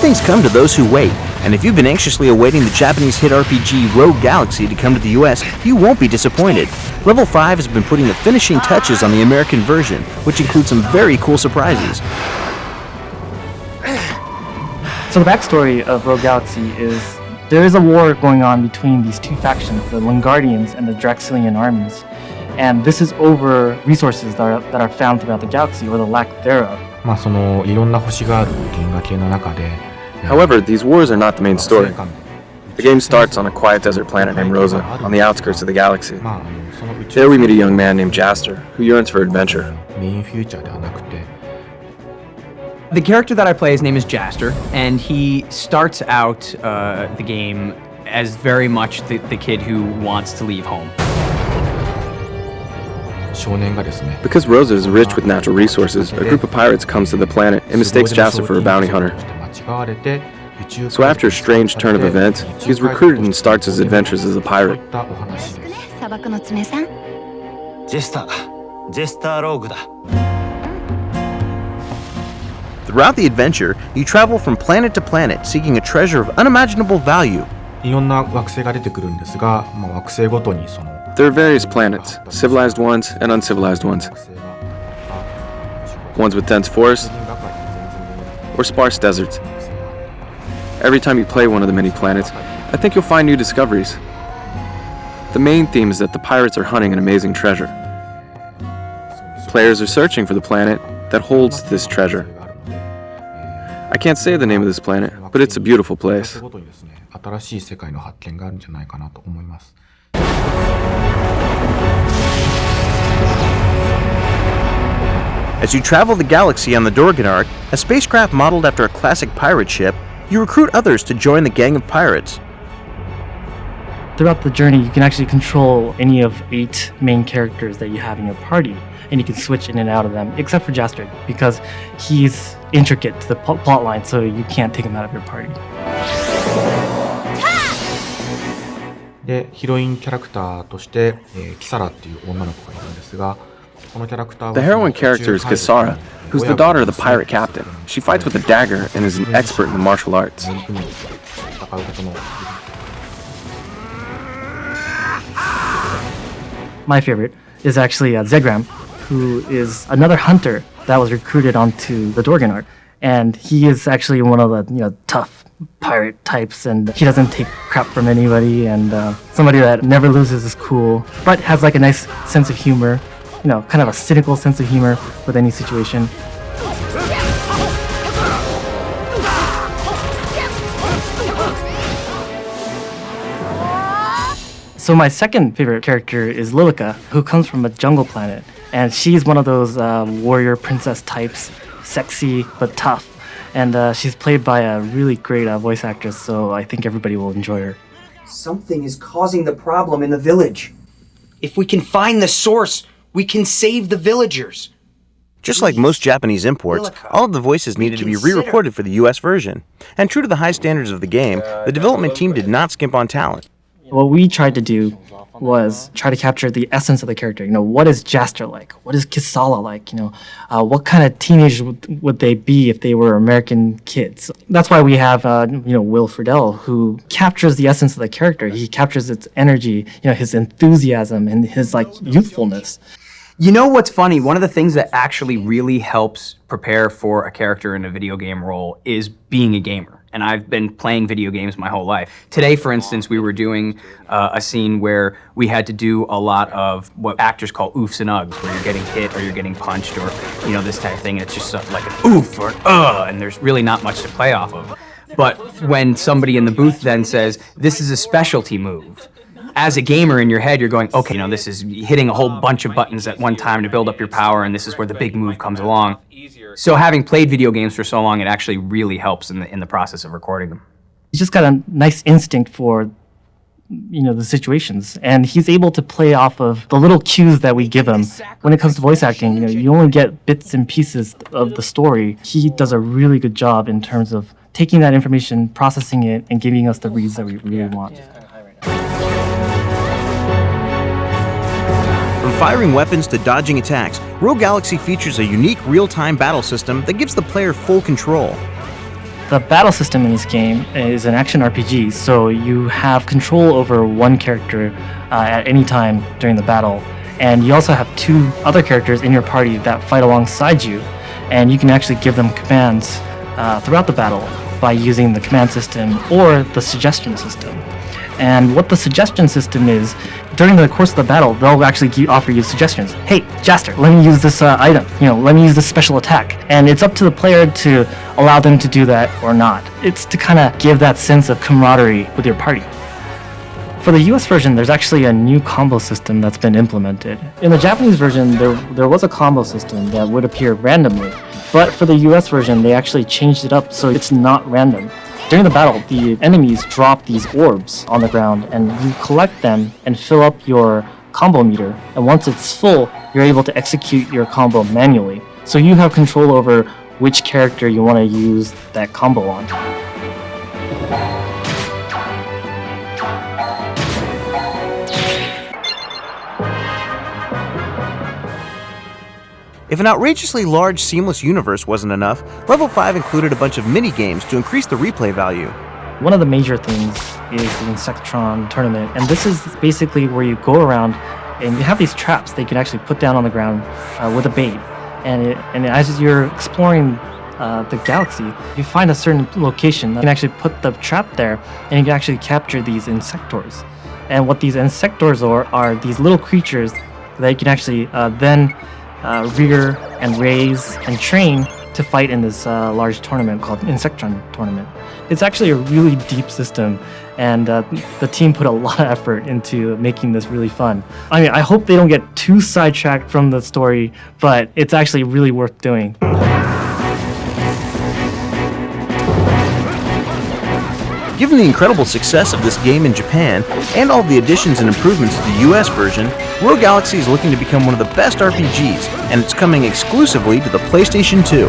things come to those who wait, and if you've been anxiously awaiting the Japanese hit RPG Rogue Galaxy to come to the US, you won't be disappointed. Level 5 has been putting the finishing touches on the American version, which includes some very cool surprises. So the backstory of Rogue Galaxy is there is a war going on between these two factions, the Lungardians and the Draxilian armies. And this is over resources that are found throughout the galaxy, or the lack thereof. However, these wars are not the main story. The game starts on a quiet desert planet named Rosa, on the outskirts of the galaxy. There we meet a young man named Jaster, who yearns for adventure. The character that I play, his name is Jaster, and he starts out the game as very much the kid who wants to leave home. Because Rosa is rich with natural resources, a group of pirates comes to the planet and mistakes Jaster for a bounty hunter. So after a strange turn of events, he is recruited and starts his adventures as a pirate. Throughout the adventure, you travel from planet to planet seeking a treasure of unimaginable value. There are various planets, civilized ones and uncivilized ones. Ones with dense forests, or sparse deserts. Every time you play one of the many planets, I think you'll find new discoveries. The main theme is that the pirates are hunting an amazing treasure. Players are searching for the planet that holds this treasure. I can't say the name of this planet, but it's a beautiful place. As you travel the galaxy on the Dorganark, a spacecraft modeled after a classic pirate ship, you recruit others to join the gang of pirates. Throughout the journey, you can actually control any of 8 main characters that you have in your party, and you can switch in and out of them, except for Jaster, because he's intricate to the plot line, so you can't take him out of your party. The heroine character is Kisara, who's the daughter of the pirate captain. She fights with a dagger and is an expert in the martial arts. My favorite is actually Zegram, who is another hunter that was recruited onto the Dorganark. And he is actually one of the tough pirate types, and he doesn't take crap from anybody, and somebody that never loses his cool, but has like a nice sense of humor, kind of a cynical sense of humor with any situation. So my second favorite character is Lilika, who comes from a jungle planet, and she's one of those warrior princess types, sexy but tough. And she's played by a really great voice actress, so I think everybody will enjoy her. Something is causing the problem in the village. If we can find the source, we can save the villagers. Just like most Japanese imports, all of the voices needed to be re-recorded for the US version. And true to the high standards of the game, the development team did not skimp on talent. What we tried to do was try to capture the essence of the character. What is Jaster like? What is Kisala like? What kind of teenagers would they be if they were American kids? That's why we have, Will Friedle, who captures the essence of the character. He captures its energy, his enthusiasm and his youthfulness. You know what's funny? One of the things that actually really helps prepare for a character in a video game role is being a gamer. And I've been playing video games my whole life. Today, for instance, we were doing a scene where we had to do a lot of what actors call oofs and ughs, where you're getting hit or you're getting punched or, this type of thing. It's just like an oof or an and there's really not much to play off of. But when somebody in the booth then says, this is a specialty move, as a gamer in your head, you're going, okay, this is hitting a whole bunch of buttons at one time to build up your power, and this is where the big move comes along. So having played video games for so long, it actually really helps in the process of recording them. He's just got a nice instinct for, the situations, and he's able to play off of the little cues that we give him. When it comes to voice acting, you only get bits and pieces of the story. He does a really good job in terms of taking that information, processing it, and giving us the reads that we really want. From firing weapons to dodging attacks, Rogue Galaxy features a unique real-time battle system that gives the player full control. The battle system in this game is an action RPG, so you have control over one character at any time during the battle, and you also have two other characters in your party that fight alongside you, and you can actually give them commands throughout the battle by using the command system or the suggestion system. And what the suggestion system is, during the course of the battle, they'll actually offer you suggestions. Hey, Jaster, let me use this item. Let me use this special attack. And it's up to the player to allow them to do that or not. It's to kind of give that sense of camaraderie with your party. For the US version, there's actually a new combo system that's been implemented. In the Japanese version, there was a combo system that would appear randomly. But for the US version, they actually changed it up so it's not random. During the battle, the enemies drop these orbs on the ground, and you collect them and fill up your combo meter. And once it's full, you're able to execute your combo manually. So you have control over which character you want to use that combo on. If an outrageously large, seamless universe wasn't enough, Level 5 included a bunch of mini-games to increase the replay value. One of the major things is the Insectron Tournament, and this is basically where you go around and you have these traps that you can actually put down on the ground with a bait. And as you're exploring the galaxy, you find a certain location that you can actually put the trap there, and you can actually capture these insectors. And what these insectors are these little creatures that you can actually then rear and raise and train to fight in this large tournament called Insectron Tournament. It's actually a really deep system, and the team put a lot of effort into making this really fun. I mean, I hope they don't get too sidetracked from the story, but it's actually really worth doing. Given the incredible success of this game in Japan, and all the additions and improvements to the US version, Rogue Galaxy is looking to become one of the best RPGs, and it's coming exclusively to the PlayStation 2.